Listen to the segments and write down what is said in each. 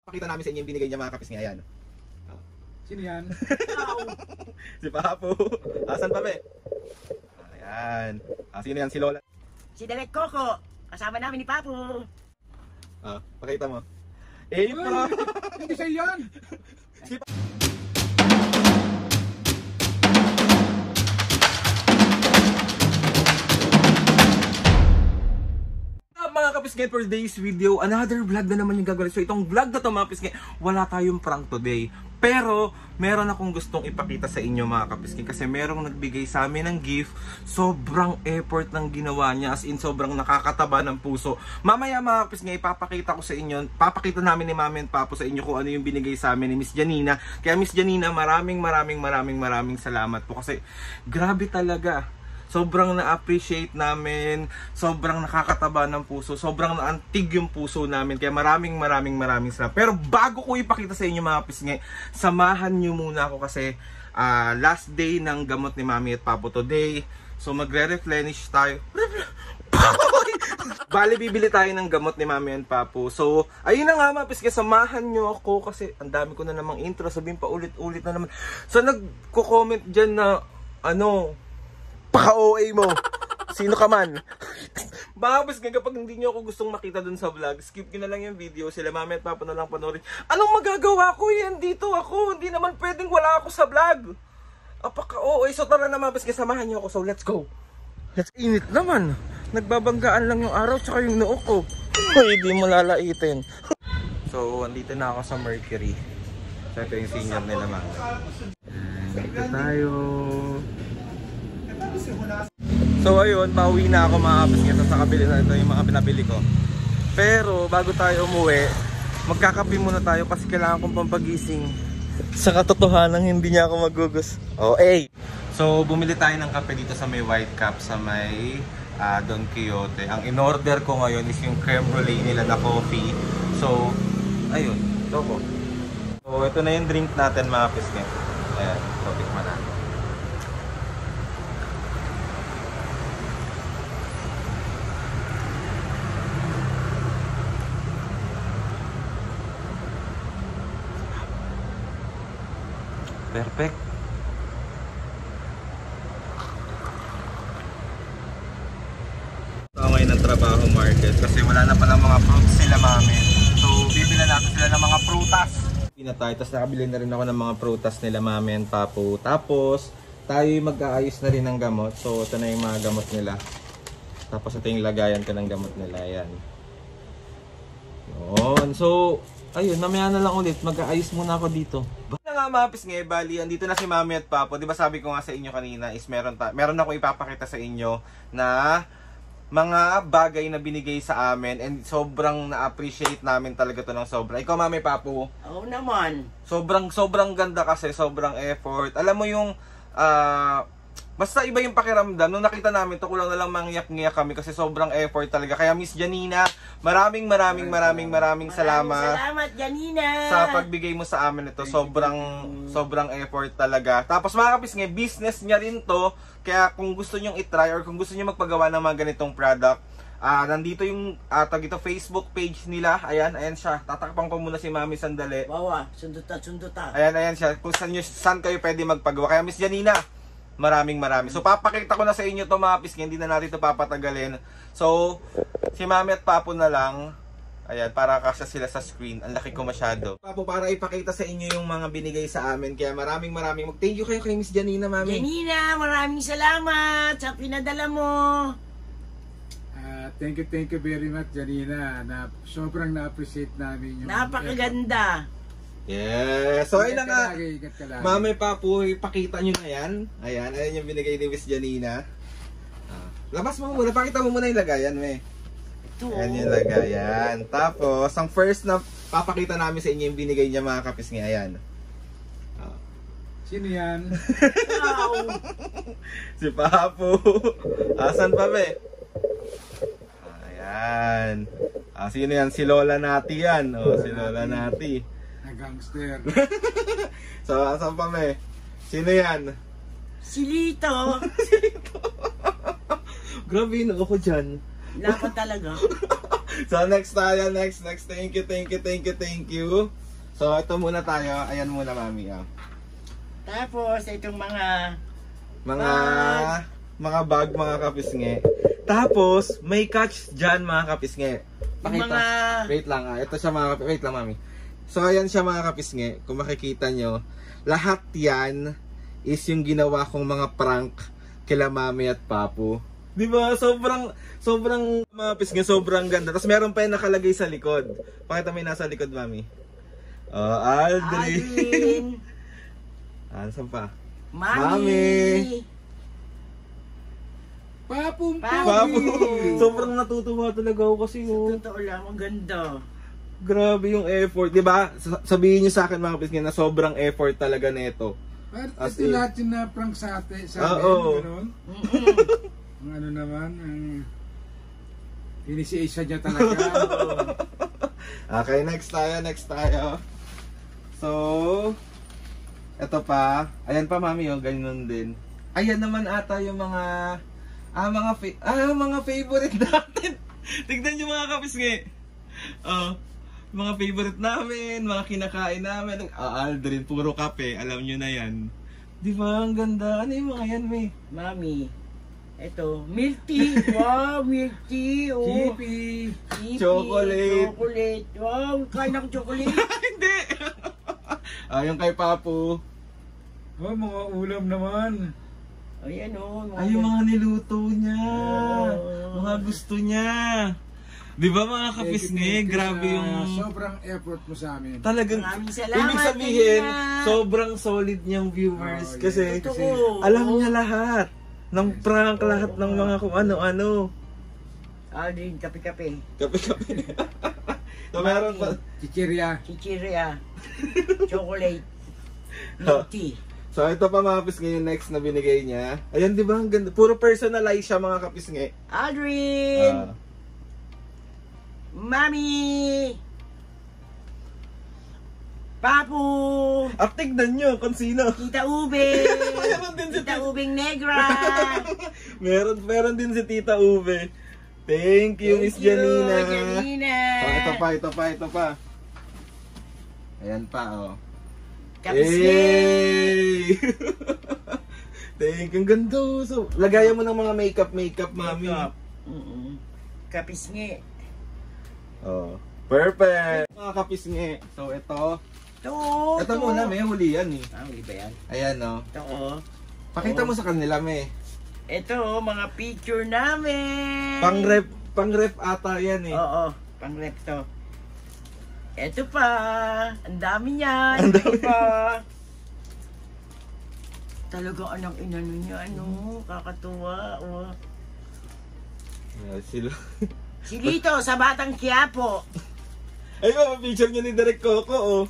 Pakita namin sa inyo yung binigay niya mga kapisngi. Ayan. Sino yan? Si Papo. Asan pa be? Ayan. Sino yan? Si Lola. Si Direk Coco. Kasama namin ni Papo. Pakita mo. Eh, bro. Hindi siya yan! Mga kapisngi, for today's video, another vlog na naman yung gagawin. So itong vlog na to mga kapisngi, wala tayong prank today. Pero meron akong gustong ipakita sa inyo mga kapisngi, kasi merong nagbigay sa amin ng gift. Sobrang effort ng ginawa niya, as in sobrang nakakataba ng puso. Mamaya mga kapisngi, ipapakita ko sa inyo, papakita namin ni Mami and Papo sa inyo kung ano yung binigay sa amin ni Miss Janina. Kaya Miss Janina, maraming salamat po, kasi grabe talaga. Sobrang na-appreciate namin, sobrang nakakataba ng puso, sobrang naantig yung puso namin. Kaya maraming salamat. Pero bago ko ipakita sa inyo mga kapisngi, samahan nyo muna ako kasi last day ng gamot ni Mami at Papo today. So magre-replenish tayo. Bali, bibili tayo ng gamot ni Mami and Papo. So, ayun na nga mga kapisngi, samahan nyo ako kasi ang dami ko na namang intro, sabihin pa ulit na naman. So nagko-comment dyan na paka-OA mo. Sino ka man? Bakit nga kapag hindi nyo ako gustong makita dun sa vlog, skip nyo na lang yung video. Sila Mami at Papa na lang panoorin. Anong magagawa ko yan? Dito ako. Hindi naman pwedeng wala ako sa vlog. Paka-OA. So tara na mga samahan nyo ako. So let's go. Init naman. Nagbabanggaan lang yung araw tsaka yung noo ko. Hindi mo lalaitin. So andito na ako sa Mercury. So ito yung senior nila Mami. Dito tayo. So ayun, pauwi na ako mga kapisngi. Sa kabili na ito yung mga pinabili ko. Pero bago tayo umuwi, magkakape muna tayo kasi kailangan kong pampagising sa katotohanan hindi niya ako magugos. So bumili tayo ng kape dito sa may White Cap sa may Don Quixote. Ang in-order ko ngayon is yung creme brulee nila na coffee. So ayun, ito ko. So ito na yung drink natin mga kapisngi. Ayan, so tikman natin. Perfect. So ngayon ng trabaho market kasi wala na palang mga fruits sila Mami. So bibili natin sila ng mga prutas. Pinatay, tapos nakabili na rin ako ng mga prutas nila Mami and Papo. Tapos tayo mag-aayos na rin ng gamot. So ito na yung mga gamot nila. Tapos ito yung lagayan ko ng gamot nila. Ayan. Yun. So ayun, mamaya na lang ulit. Mag-aayos muna ako dito. Nga mga kapisngi, bali, andito na si Mami at Papo. Di ba sabi ko nga sa inyo kanina is meron ako ipapakita sa inyo na mga bagay na binigay sa amin and sobrang na-appreciate namin talaga to ng sobra. Ikaw Mami, Papo? Oo naman. Sobrang ganda kasi, sobrang effort. Alam mo yung basta iba yung pakiramdam. Nung nakita namin to, kulang na lang mangyak-ngyak kami kasi sobrang effort talaga. Kaya Miss Janina, maraming salamat. Salamat Janina. Sa pagbigay mo sa amin ito. Sobrang effort talaga. Tapos mga kapisngi, business niya rin to. Kaya kung gusto nyong itry or kung gusto nyo magpagawa ng mga ganitong product, nandito yung Facebook page nila. Ayan siya. Tatakpan ko muna si Mami sandali. Wawa, sunduta. Ayan siya. Kung saan kayo pwede magpagawa. Kaya Miss Janina, maraming. So papakita ko na sa inyo to mga kapisngi, hindi na natin ito papatagalin. So si Mami at Papo na lang. Ayan, para kasya sila sa screen. Ang laki ko masyado. Papo, para ipakita sa inyo yung mga binigay sa amin. Kaya maraming thank you kayo kay Miss Janina, Mami. Janina, maraming salamat sa pinadala mo. Thank you very much Janina. Sobrang na-appreciate namin yung Napakaganda. Yes. So ayun na nga. Ikat ka lagi. Mami, Papo, ipakita nyo na yan. Ayan yung binigay ni Miss Janina. Labas mo muna. Pakita mo muna yung lagayan, me. Ayan yung lagayan. Tapos, ang first na papakita namin sa inyo yung binigay niya mga kapisngi. Ayan. Sino yan? Wow. Si Papo. Asan pa, me? Ayan. Sino yan? Si Lola Nati yan. Si Lola Nati. Gangster. So, asan pa, me? Sino yan? Si Lito. Grabe, ako dyan. Lapat talaga. So next tayo, next. Thank you. So ito muna tayo. Ayan muna, mami. Oh. Tapos, itong mga Mga bag, mga kapisngi. Tapos, may catch dyan, mga kapisngi. Pakita. Wait lang, ito siya wait lang, mami. So ayan siya, mga kapisngi. Kung makikita nyo, lahat yan is yung ginawa kong mga prank kila mami at papu. Diba? Sobrang mga pisngi, sobrang ganda. Tapos meron pa yung nakalagay sa likod. Pakita mo yung nasa likod, mami. Oh, Aldrin. Saan pa? Mami. Papu. Papu. Sobrang natutuwa talaga ako kasi Totoo lang, ang ganda. grabe yung effort. Diba? Sabihin nyo sa akin, mga pisngi, na sobrang effort talaga nito. At ito lahat yung na-prank sa atin. Oo. Gano'n. Ang ano naman, ang initiation niya talaga. Okay, next tayo. So, eto pa. Ayan pa, mami, oh, ganyan din. Ayan naman ata yung mga mga favorite natin. Tignan niyo, mga kapisngi. Mga favorite namin, mga kinakain namin. Aldrin, puro kape, alam niyo na yan. Di ba? Ang ganda. Ano yung mga yan, may? Mami. Ito, milk tea. Wow, milk tea. Oh. Chippy. Chocolate. Wow, kain ako chocolate. Hindi! Yung kay Papu. Oh, mga ulam naman. Ayan o. Yung mga niluto niya. Mga gusto niya. Di ba, mga kapisngi? Grabe yung... Sobrang effort mo sa amin. Talagang, Maraming salamat, ibig sabihin, Karina. sobrang solid niyang viewers. Oh, kasi, Totoo. alam niya lahat. Ng prank, lahat ng mga kung ano-ano. Aldrin, kape-kape. Kape-kape. So, meron pa. Chichirya. Chichirya. Chocolate. Milk tea. So, ito pa, mga kapisngi, yung next na binigay niya. Ayan, di ba? Ang ganda. Puro personalize siya, mga kapisngi. Aldrin! Mami! Papu! At tignan nyo kung sino. Tita Ube! Meron din si Tita Ubeng Negra! meron din si Tita Ube. Thank you, Miss Janina. Janina! Oh, ito pa. Ayan pa, oh. Kapisngi! Yay! Thank you, ang ganda. So, lagayan mo ng mga makeup, mami. Kapisngi. Oh, perfect. Mga kapisngi. So, ito muna, may huli yan eh. Huli ba yan? Ayan, oh. Ito oh. Pakita mo sa kanila, may. Ito, mga picture namin. Pang-rep ata yan eh. Oo, pang-rep to. Ito pa, ang dami niyan. Ang dami. Pa. Talaga anong inano niya, kakatuwa. Oh. Sila. Si Lito sa Batang Quiapo. Ayun, picture niya ni Direk Coco, oh.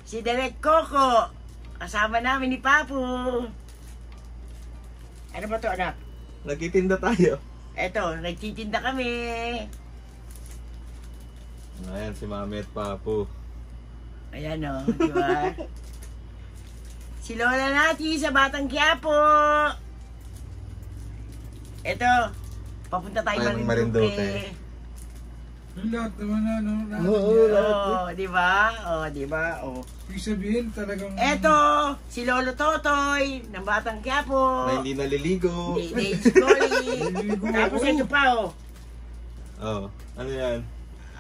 Si Direk Coco. Kasama namin ni Papu. Ano ba to, anak? Nagtitinda tayo. Eto, nagtitinda kami. Ayan, si Mami at Papu. Ayan o, di ba? Si Lola natin sa Batang Quiapo. Eto, papunta tayo Ay, Marinduque. Marinduque. Yung lahat naman Oo, Oh, di ba? Oh, di ba? Oh. Ibig sabihin talagang... Eto, si Lolo Totoy ng Batang Quiapo. Na hindi naliligo. Daisy Collie. Tapos ito pa oh. Oh, ano yan?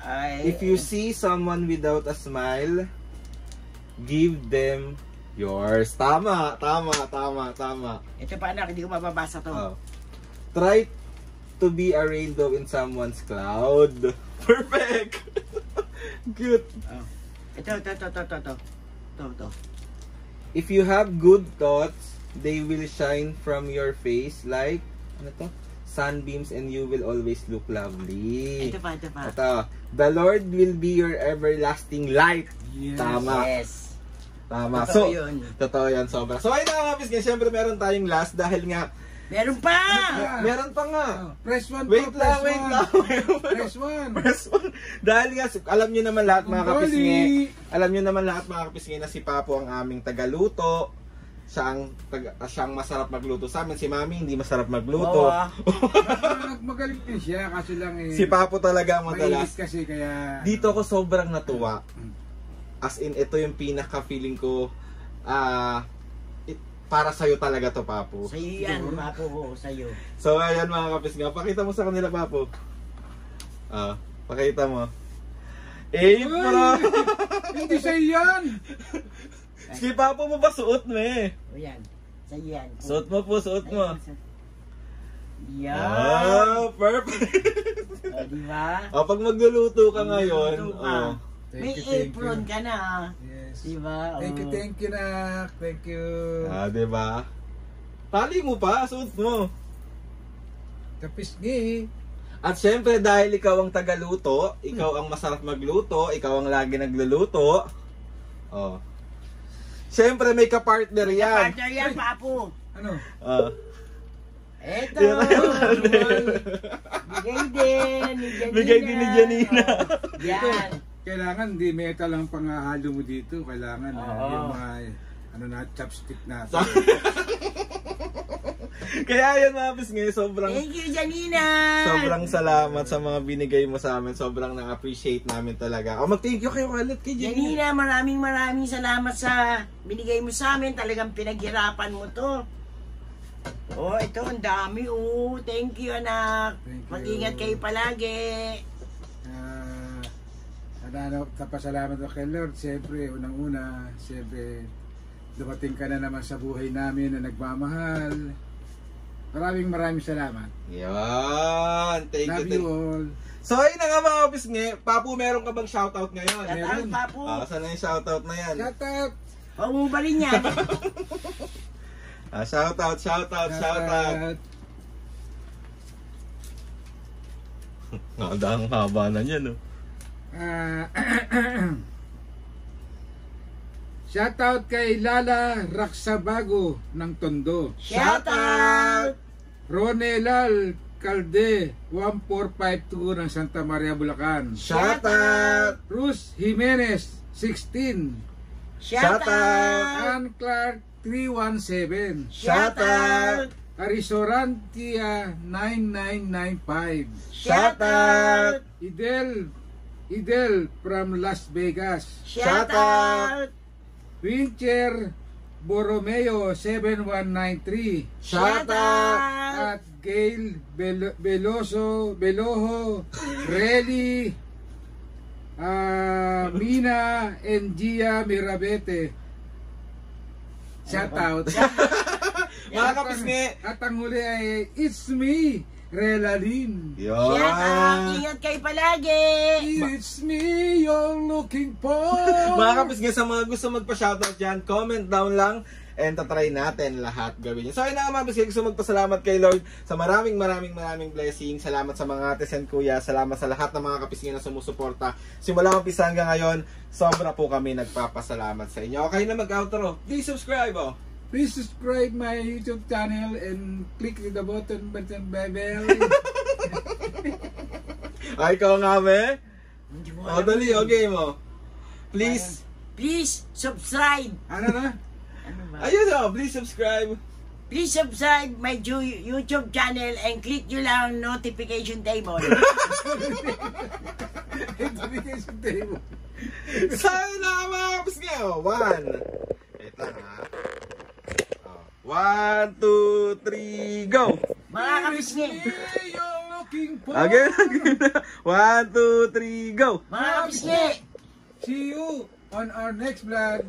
Ay, If you see someone without a smile, give them yours. Tama. ito pa anak, hindi ko mababasa to. Oh. Try to be a rainbow in someone's cloud. Perfect! Good. Oh. Ito. If you have good thoughts, they will shine from your face like, ano to? Sunbeams, and you will always look lovely. Ito pa. Ito. The Lord will be your everlasting light. Yes. Tama. Yes. Tama. Totoo yun. Totoo yan, sobra. So, ayun na mga kapisngi. Siyempre, meron tayong last dahil nga, Meron pa! meron pa nga. Press 1 Wait lang. Press 1. Press 1. Dahil nga, alam nyo naman lahat mga Kumpali. kapisngi. Alam nyo naman lahat mga kapisngi na si Papo ang aming tagaluto. siyang masarap magluto sa amin. Si Mami hindi masarap magluto. Magaling din siya, kasi lang Si Papo talaga ang madalas. madalas. Kasi kaya... Dito ako sobrang natuwa. As in, ito yung pinaka-feeling ko, para sa'yo talaga to, Papo. Sa'yo yan, Papo. Sa'yo. So, ayan mga kapis nga. Pakita mo sa kanila, Papo. Pakita mo. Bro! Hindi sa'yo yan! Si Papo mo ba suot mo eh? O yan. Sa'yo yan. Suot mo po, suot mo. Yan. Perfect. O, diba? Pag magluluto ka ngayon, Magluluto ka. May Thank apron you. ka na. Yes. Diba? Thank you, nak. Thank you. diba? Tali mo pa, suot mo. Kapisngi. At syempre dahil ikaw ang tagaluto, ikaw ang masarap magluto, ikaw ang lagi nagluluto. Syempre may kapartner yan. Partner yan, Papo. Ano? Eto. Bigay din ni Janina. Yan. Kailangan di metal ang pangahalo mo dito. Kailangan yung mga chopstick na. Kaya yan mga bis ngayon, Thank you, Janina. sobrang salamat sa mga binigay mo sa amin. Sobrang na-appreciate namin talaga. Mag-thank you kayo ulit kay Janina. Janina, maraming salamat sa binigay mo sa amin. Talagang pinaghirapan mo to. Ito ang dami. Thank you, anak. Thank you. Mag-ingat kayo palagi. Tapasalamat ako kay Lord. Siyempre, unang-una, siyempre, dumating ka na naman sa buhay namin na nagmamahal. Maraming salamat. Yan. Thank Love you. you all. So ayun na nga mga bis ngayon. Papo, meron ka bang shoutout ngayon? Shoutout, Papo. Saan na yung shoutout na yan? Shout out! Huwag mo ba rin yan? Shoutout. Ang haba na niya, no? Shoutout kay Lala Raksabago ng Tondo. Shoutout! Ronelal Calde 1452 ng Santa Maria, Bulacan. Shoutout! Rus Jimenez 16. Shoutout! Ann Clark 317. Shoutout! Arisorantia 9995. Shoutout! Idel from Las Vegas. Shoutout! Wincher Borromeo 7193. Shoutout! At Gail Beloho Relly Mina and Gia Mirabete. Shout out. Mga kapisngi! At ang huli ay It's Me, Relalin. Shoutout! Ingat kayo palagi! It's me you're looking for. Mga kapisngi, sa mga gusto magpa-shoutout dyan, comment down lang and tatry natin lahat gawin yun. So ayun na nga mga kapisngi, gusto magpasalamat kay Lord sa maraming blessings. Salamat sa mga ates and kuya. Salamat sa lahat ng mga kapisngi na sumusuporta. Simula umpisa hanggang ngayon, sobra po kami nagpapasalamat sa inyo. Okay na mag-outro. Please subscribe, Please subscribe my YouTube channel and click the button bell. Ay, ikaw nga, me? Dali, okay mo. Please subscribe! Ano na? Ano ba? Ayun, please subscribe. Please subscribe my YouTube channel and click nyo lang notification table. Notification table. Saan na mga kapisngi? One. Ito na. 1, 2, 3, go! Mga kapisngi! You're looking for. Again. 1, 2, 3, go! Mga kapisngi! See you on our next vlog.